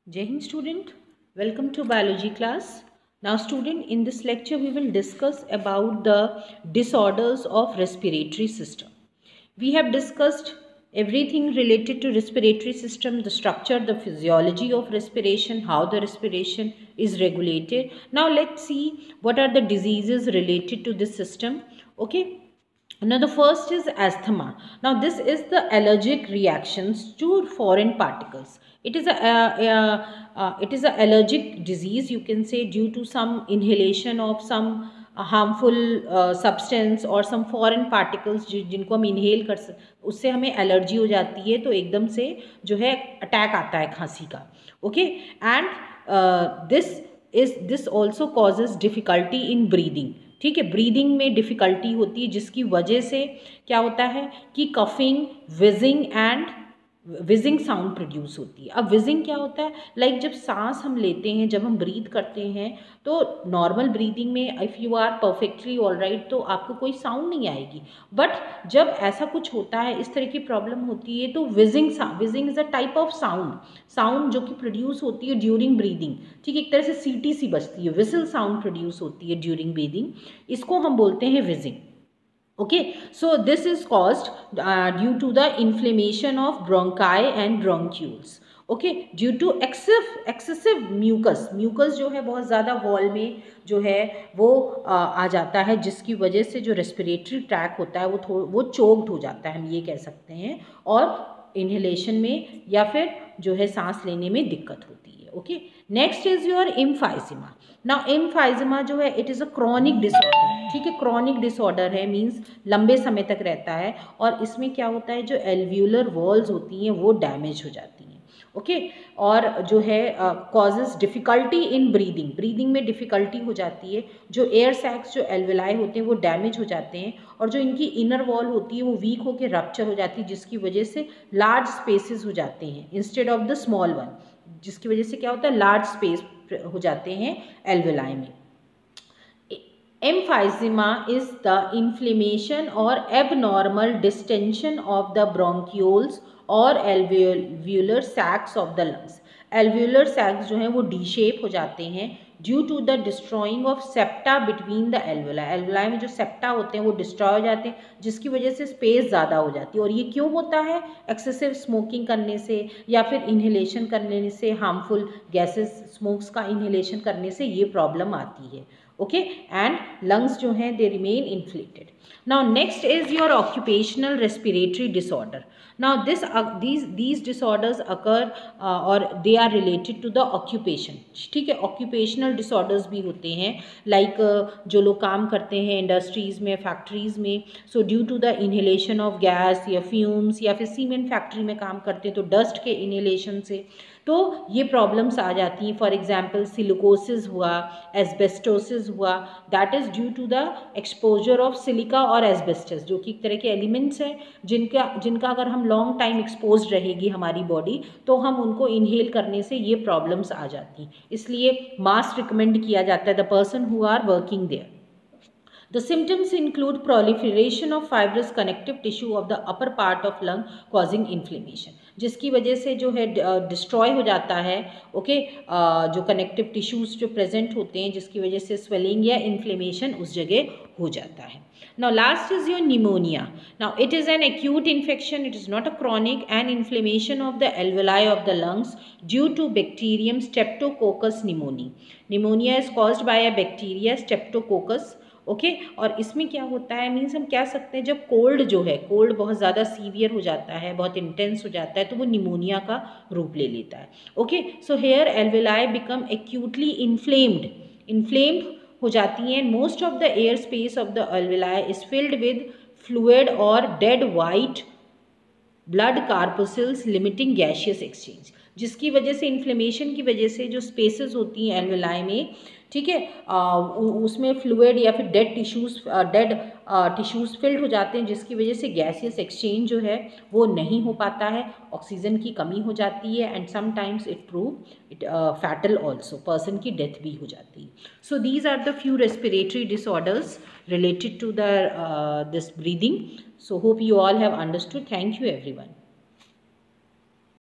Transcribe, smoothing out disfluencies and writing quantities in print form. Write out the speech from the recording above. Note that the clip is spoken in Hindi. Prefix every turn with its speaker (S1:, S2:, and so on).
S1: Jai Hind student, welcome to biology class. Now student, in this lecture we will discuss about the disorders of respiratory system. We have discussed everything related to respiratory system, the structure, the physiology of respiration, how the respiration is regulated. Now let's see what are the diseases related to this system. Okay. Now the first is asthma. Now this is the allergic reactions to foreign particles. It is a allergic disease, you can say, due to some inhalation of some harmful substance or some foreign particles जिनको हम inhale कर उससे हमें एलर्जी हो जाती है, तो एकदम से जो है अटैक आता है खांसी का. Okay, and this also causes difficulty in breathing. ठीक है, ब्रीदिंग में डिफ़िकल्टी होती है जिसकी वजह से क्या होता है कि कफिंग, विजिंग साउंड प्रोड्यूस होती है. अब विजिंग क्या होता है? लाइक जब सांस हम लेते हैं, जब हम ब्रीथ करते हैं, तो नॉर्मल ब्रीदिंग में if you are perfectly all right तो आपको कोई साउंड नहीं आएगी. बट जब ऐसा कुछ होता है, इस तरह की प्रॉब्लम होती है, तो wheezing is a type of sound जो कि प्रोड्यूस होती है ड्यूरिंग ब्रीदिंग. ठीक है, एक तरह से सीटी सी बजती है, विसल साउंड प्रोड्यूस होती है ड्यूरिंग ब्रीदिंग. इसको हम बोलते हैं wheezing. Okay, so this is caused due to the inflammation of bronchi and bronchioles. Okay, due to excessive mucus जो है बहुत ज़्यादा वॉल में जो है वो आ जाता है, जिसकी वजह से जो रेस्पिरेटरी ट्रैक होता है वो चोक्ड हो जाता है, हम ये कह सकते हैं, और इन्हेलेशन में या फिर जो है सांस लेने में दिक्कत होती है. Okay, next is your emphysema. Now emphysema जो है it is a chronic disorder. ठीक है, क्रॉनिक डिसऑर्डर है, मींस लंबे समय तक रहता है, और इसमें क्या होता है, जो एल्व्यूलर वॉल्स होती हैं वो डैमेज हो जाती हैं. ओके, और जो है कॉजेज डिफ़िकल्टी इन ब्रीदिंग में डिफ़िकल्टी हो जाती है. जो एयर सैक्स, जो एल्वेलाई होते हैं वो डैमेज हो जाते हैं, और जो इनकी इनर वॉल होती है वो वीक होकर रप्चर हो जाती है, जिसकी वजह से लार्ज स्पेसेस हो जाते हैं instead of the small one, जिसकी वजह से क्या होता है, लार्ज स्पेस हो जाते हैं एल्वेलाई में. Emphysema is the inflammation or abnormal distension of the bronchioles or alveolar sacs of the lungs. Alveolar sacs जो हैं वो डी शेप हो जाते हैं due to the destroying of septa between the alveoli. Alveoli में जो सेप्टा होते हैं वो डिस्ट्रॉय हो जाते हैं, जिसकी वजह से स्पेस ज़्यादा हो जाती है. और ये क्यों होता है? एक्सेसिव स्मोकिंग करने से या फिर इन्हेलेशन करने से, हार्मफुल गैसेस, स्मोक्स का इन्हेलेशन करने से ये प्रॉब्लम आती है. Okay, and lungs जो हैं they remain inflated. Now next is your occupational respiratory disorder. Now these disorders occur or they are related to the occupation. ठीक है, occupational disorders भी होते हैं, like जो लोग काम करते हैं इंडस्ट्रीज़ में, फैक्ट्रीज़ में, so due to the inhalation of gas या fumes, या फिर सीमेंट फैक्ट्री में काम करते हैं तो डस्ट के इन्हेलेशन से तो ये प्रॉब्लम्स आ जाती हैं. फॉर एग्जांपल सिलिकोसिस हुआ, एस्बेस्टोसिस हुआ, that is due to the exposure of silica और एस्बेस्टस, जो कि एक तरह के एलिमेंट्स हैं जिनका अगर हम लॉन्ग टाइम एक्सपोज रहेगी हमारी बॉडी तो हम उनको इनहेल करने से ये प्रॉब्लम्स आ जाती हैं. इसलिए मास्क रिकमेंड किया जाता है the person who are working there. The symptoms include proliferation of fibrous connective tissue of the upper part of lung causing inflammation, जिसकी वजह से जो है डिस्ट्रॉय हो जाता है. ओके, जो कनेक्टिव टिश्यूज़ जो प्रेजेंट होते हैं, जिसकी वजह से स्वेलिंग या इन्फ्लेमेशन उस जगह हो जाता है. Now last is your pneumonia. Now it is an acute infection, it is not a chronic, and inflammation of the alveoli of the lungs due to bacterium Streptococcus pneumoniae. Pneumonia is caused by a bacteria Streptococcus. Okay, और इसमें क्या होता है, मीन्स हम कह सकते हैं जब कोल्ड बहुत ज़्यादा सीवियर हो जाता है, बहुत इंटेंस हो जाता है, तो वो निमोनिया का रूप ले लेता है. Okay, so here alveoli become acutely inflamed हो जाती हैं. Most of the air space of the alveoli is filled with fluid और dead white blood corpuscles limiting gaseous exchange, जिसकी वजह से इन्फ्लेमेशन की वजह से जो स्पेसेस होती हैं एल्वेलाई में, ठीक है, उसमें फ्लूइड या फिर डेड टिश्यूज़ फिल्ड हो जाते हैं, जिसकी वजह से गैसियस एक्सचेंज जो है वो नहीं हो पाता है, ऑक्सीजन की कमी हो जाती है, and sometimes it fatal also, person की डेथ भी हो जाती है. So these are the few respiratory disorders related to this breathing. So hope you all have understood. Thank you everyone.